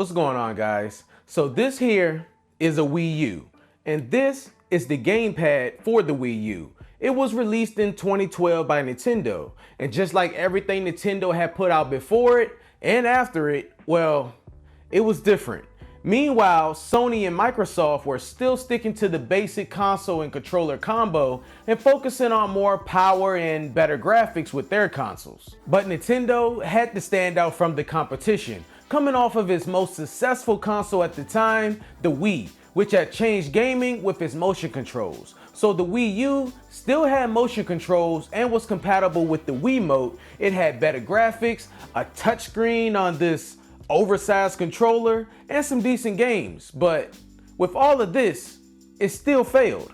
What's going on, guys? So this here is a Wii U, and this is the gamepad for the Wii U. It was released in 2012 by Nintendo, and just like everything Nintendo had put out before it and after it, well, it was different. Meanwhile, Sony and Microsoft were still sticking to the basic console and controller combo and focusing on more power and better graphics with their consoles. But Nintendo had to stand out from the competition, coming off of its most successful console at the time, the Wii, which had changed gaming with its motion controls. So the Wii U still had motion controls and was compatible with the Wiimote. It had better graphics, a touchscreen on this oversized controller, and some decent games. But with all of this, it still failed.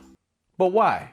But why?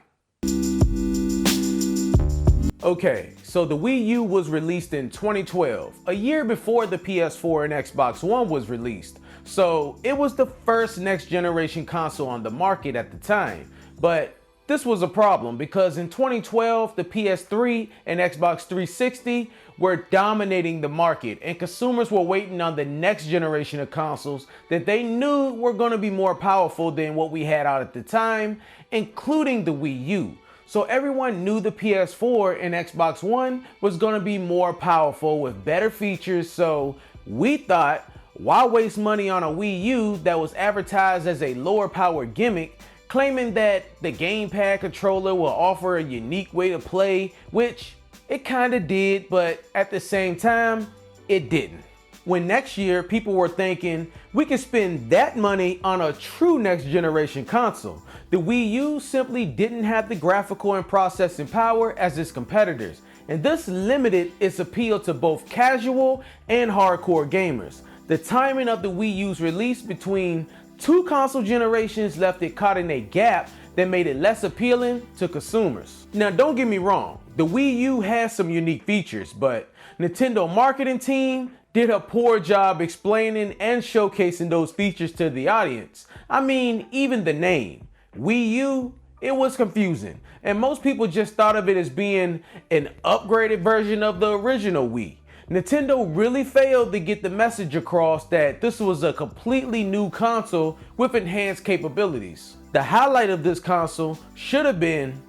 Okay, so the Wii U was released in 2012, a year before the PS4 and Xbox One was released. So it was the first next generation console on the market at the time. But this was a problem because in 2012, the PS3 and Xbox 360 were dominating the market, and consumers were waiting on the next generation of consoles that they knew were going to be more powerful than what we had out at the time, including the Wii U. So everyone knew the PS4 and Xbox One was going to be more powerful with better features, so we thought, why waste money on a Wii U that was advertised as a lower power gimmick, claiming that the gamepad controller will offer a unique way to play, which it kinda did, but at the same time, it didn't. When next year people were thinking we could spend that money on a true next generation console, the Wii U simply didn't have the graphical and processing power as its competitors, and this limited its appeal to both casual and hardcore gamers. The timing of the Wii U's release between two console generations left it caught in a gap that made it less appealing to consumers. Now, don't get me wrong, the Wii U has some unique features, but Nintendo marketing team did a poor job explaining and showcasing those features to the audience. I mean, even the name, Wii U, it was confusing, and most people just thought of it as being an upgraded version of the original Wii. Nintendo really failed to get the message across that this was a completely new console with enhanced capabilities. The highlight of this console should have been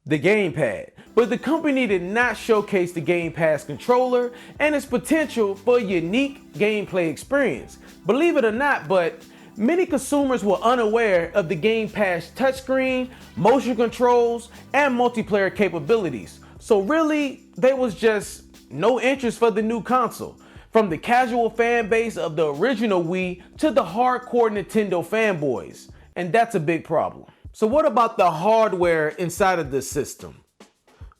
the gamepad, but the company did not showcase the gamepad's controller and its potential for a unique gameplay experience. Believe it or not, but many consumers were unaware of the gamepad's touchscreen, motion controls, and multiplayer capabilities. So really, there was just no interest for the new console, from the casual fan base of the original Wii to the hardcore Nintendo fanboys, and that's a big problem. So what about the hardware inside of this system?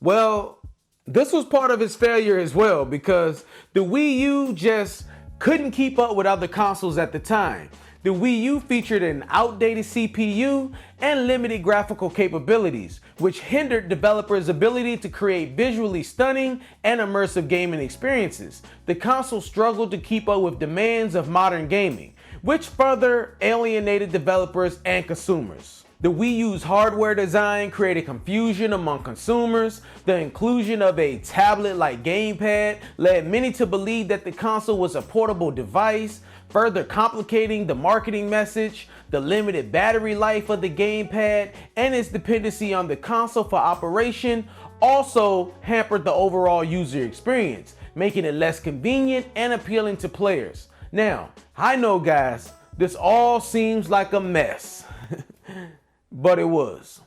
Well, this was part of its failure as well, because the Wii U just couldn't keep up with other consoles at the time. The Wii U featured an outdated CPU and limited graphical capabilities, which hindered developers' ability to create visually stunning and immersive gaming experiences. The console struggled to keep up with demands of modern gaming, which further alienated developers and consumers. The Wii U's hardware design created confusion among consumers. The inclusion of a tablet-like gamepad led many to believe that the console was a portable device, further complicating the marketing message. The limited battery life of the gamepad and its dependency on the console for operation also hampered the overall user experience, making it less convenient and appealing to players. Now, I know, guys, this all seems like a mess. But it was.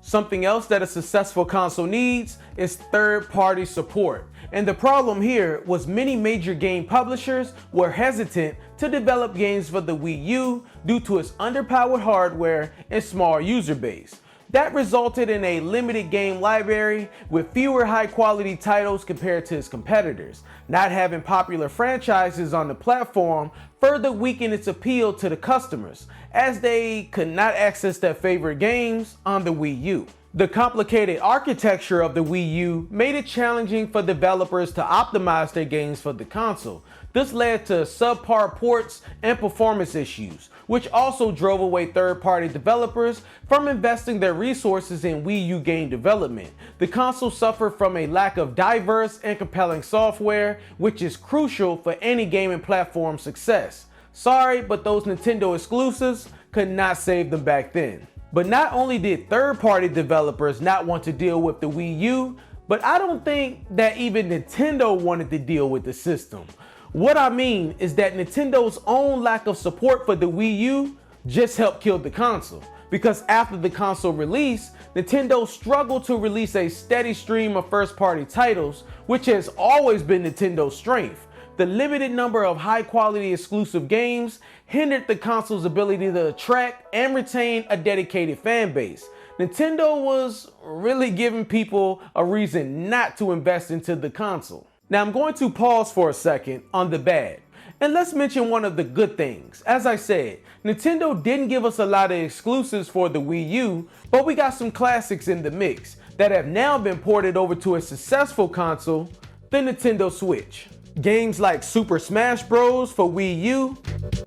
Something else that a successful console needs is third-party support. And the problem here was many major game publishers were hesitant to develop games for the Wii U due to its underpowered hardware and small user base. That resulted in a limited game library with fewer high-quality titles compared to its competitors. Not having popular franchises on the platform further weakened its appeal to the customers, as they could not access their favorite games on the Wii U. The complicated architecture of the Wii U made it challenging for developers to optimize their games for the console. This led to subpar ports and performance issues, which also drove away third-party developers from investing their resources in Wii U game development. The console suffered from a lack of diverse and compelling software, which is crucial for any gaming platform success. Sorry, but those Nintendo exclusives could not save them back then. But not only did third-party developers not want to deal with the Wii U, but I don't think that even Nintendo wanted to deal with the system. What I mean is that Nintendo's own lack of support for the Wii U just helped kill the console. Because after the console release, Nintendo struggled to release a steady stream of first-party titles, which has always been Nintendo's strength. The limited number of high-quality exclusive games hindered the console's ability to attract and retain a dedicated fan base. Nintendo was really giving people a reason not to invest into the console. Now I'm going to pause for a second on the bad. And let's mention one of the good things. As I said, Nintendo didn't give us a lot of exclusives for the Wii U, but we got some classics in the mix that have now been ported over to a successful console, the Nintendo Switch. Games like Super Smash Bros. For Wii U,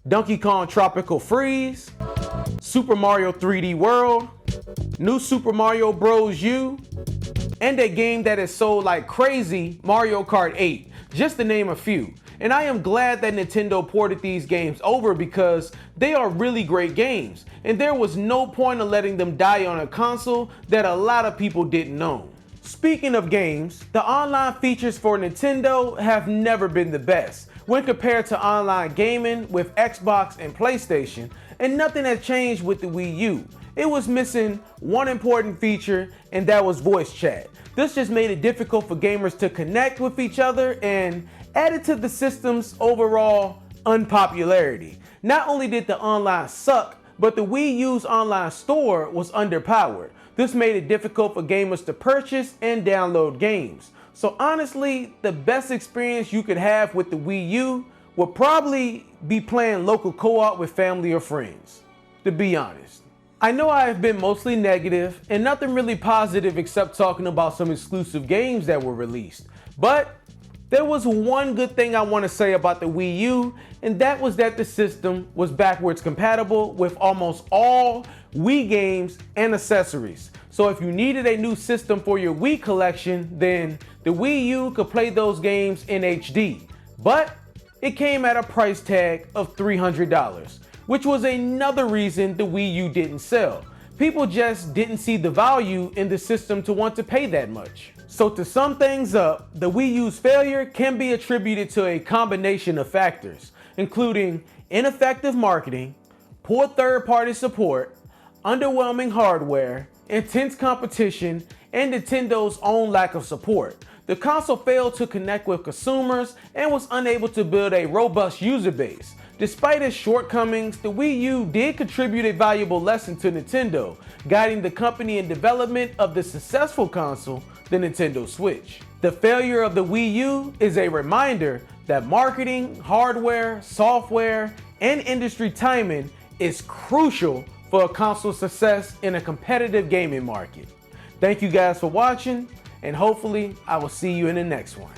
Donkey Kong Tropical Freeze, Super Mario 3D World, New Super Mario Bros. U, and a game that is sold like crazy, Mario Kart 8, just to name a few. And I am glad that Nintendo ported these games over because they are really great games, and there was no point in letting them die on a console that a lot of people didn't own. Speaking of games, the online features for Nintendo have never been the best when compared to online gaming with Xbox and PlayStation, and nothing has changed with the Wii U. It was missing one important feature, and that was voice chat. This just made it difficult for gamers to connect with each other and added to the system's overall unpopularity. Not only did the online suck, but the Wii U's online store was underpowered. This made it difficult for gamers to purchase and download games. So honestly, the best experience you could have with the Wii U would probably be playing local co-op with family or friends, to be honest. I know I have been mostly negative and nothing really positive except talking about some exclusive games that were released. But there was one good thing I want to say about the Wii U, and that was that the system was backwards compatible with almost all Wii games and accessories. So if you needed a new system for your Wii collection, then the Wii U could play those games in HD. But it came at a price tag of $300, which was another reason the Wii U didn't sell. People just didn't see the value in the system to want to pay that much. So to sum things up, the Wii U's failure can be attributed to a combination of factors, including ineffective marketing, poor third-party support, underwhelming hardware, intense competition, and Nintendo's own lack of support. The console failed to connect with consumers and was unable to build a robust user base. Despite its shortcomings, the Wii U did contribute a valuable lesson to Nintendo, guiding the company in development of the successful console, the Nintendo Switch. The failure of the Wii U is a reminder that marketing, hardware, software, and industry timing is crucial for a console's success in a competitive gaming market. Thank you guys for watching, and hopefully I will see you in the next one.